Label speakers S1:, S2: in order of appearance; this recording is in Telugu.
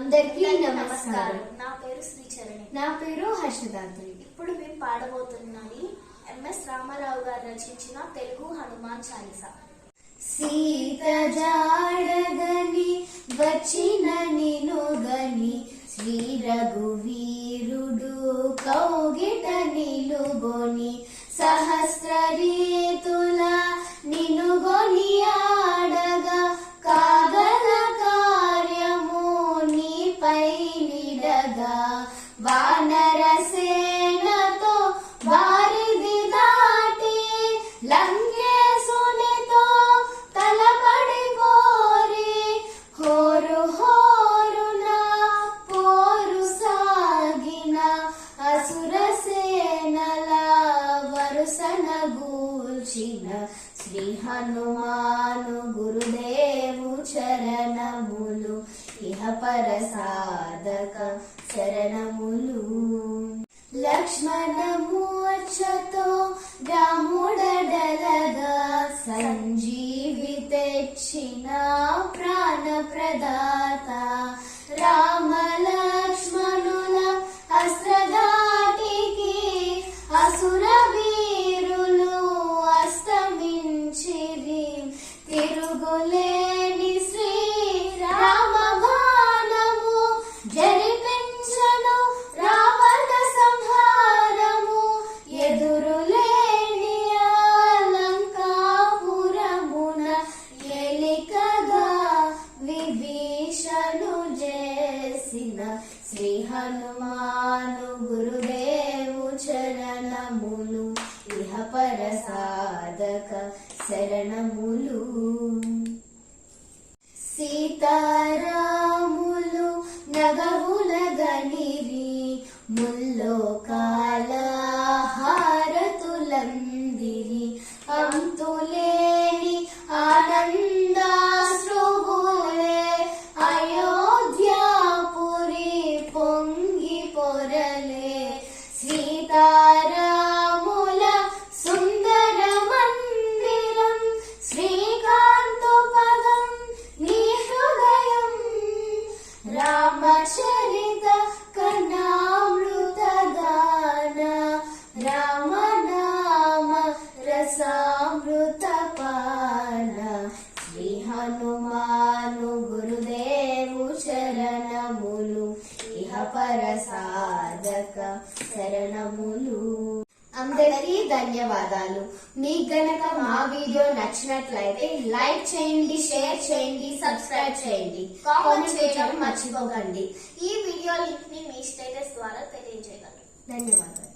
S1: అందరికీ నమస్కారం.
S2: నా పేరు శ్రీచరణి.
S1: నా పేరు హర్షదాత్రి.
S2: ఇప్పుడు మేము పాడబోతున్నది ఎంఎస్ రామారావు గారు రచించిన తెలుగు హనుమాన్ చాలీసా.
S1: సీత జాడగని వచ్చిన నినుగని శ్రీ రఘువీరుడు కౌగిట నిలుగొని సహస్ర రీతుల నినుగొని ఆడగా కాగల కార్యము నీపై నిడగా వానర సేనతో వారిది దాటి లంకేశునితో తలపడి కోరి హోరు హోరున పోరు సాగిన అసుర సేనల వరుసన గూల్చిన శ్రీ హనుమాను గురుదేవు చరణములు ఇహ పరసాధక శరణములు. లక్ష్మణ మూర్ఛతో రాముడడలగా సంజీవి తెచ్చిన ప్రాణ ప్రదాత రామ లక్ష్మణుల అస్త్రధాటికి అసుర వీరులు అస్తమించిరి తిరుగులేని శ్రీ రామ బాణము జరిపించను రావణ సంహారము ఎదురులేని లంకాపురమున ఏలికగా విభీషణు చేసిన శ్రీ హనుమాను గురుదేవు చరణములు ఇహ పరసాధక శరణములు. సీతారాములు నగవుల గనిరి ముల్లోకాల హారతులందిరి అంతులేని ఆనందాశ్రువులే అయోధ్యాపురి పొంగి పొరలే సీతారాముల సుందర మందిరం శ్రీకాంతోపదం నీ హృదయం రామచరిత కర్ణామృత గాన రామనామ రసామృత పాన శ్రీ హనుమాను గురుదేవు చరణములు ఇహ పరసాధక శరణములు. అందరికీ ధన్యవాదాలు. మీకు గనక మా వీడియో నచ్చినట్లయితే లైక్ చేయండి, షేర్ చేయండి, సబ్స్క్రైబ్ చేయండి, కామెంట్ చేయడం మర్చిపోకండి.
S2: ఈ వీడియో లింక్ ని మీ స్టేటస్ ద్వారా తెలియజేయగలరు.
S1: ధన్యవాదాలు.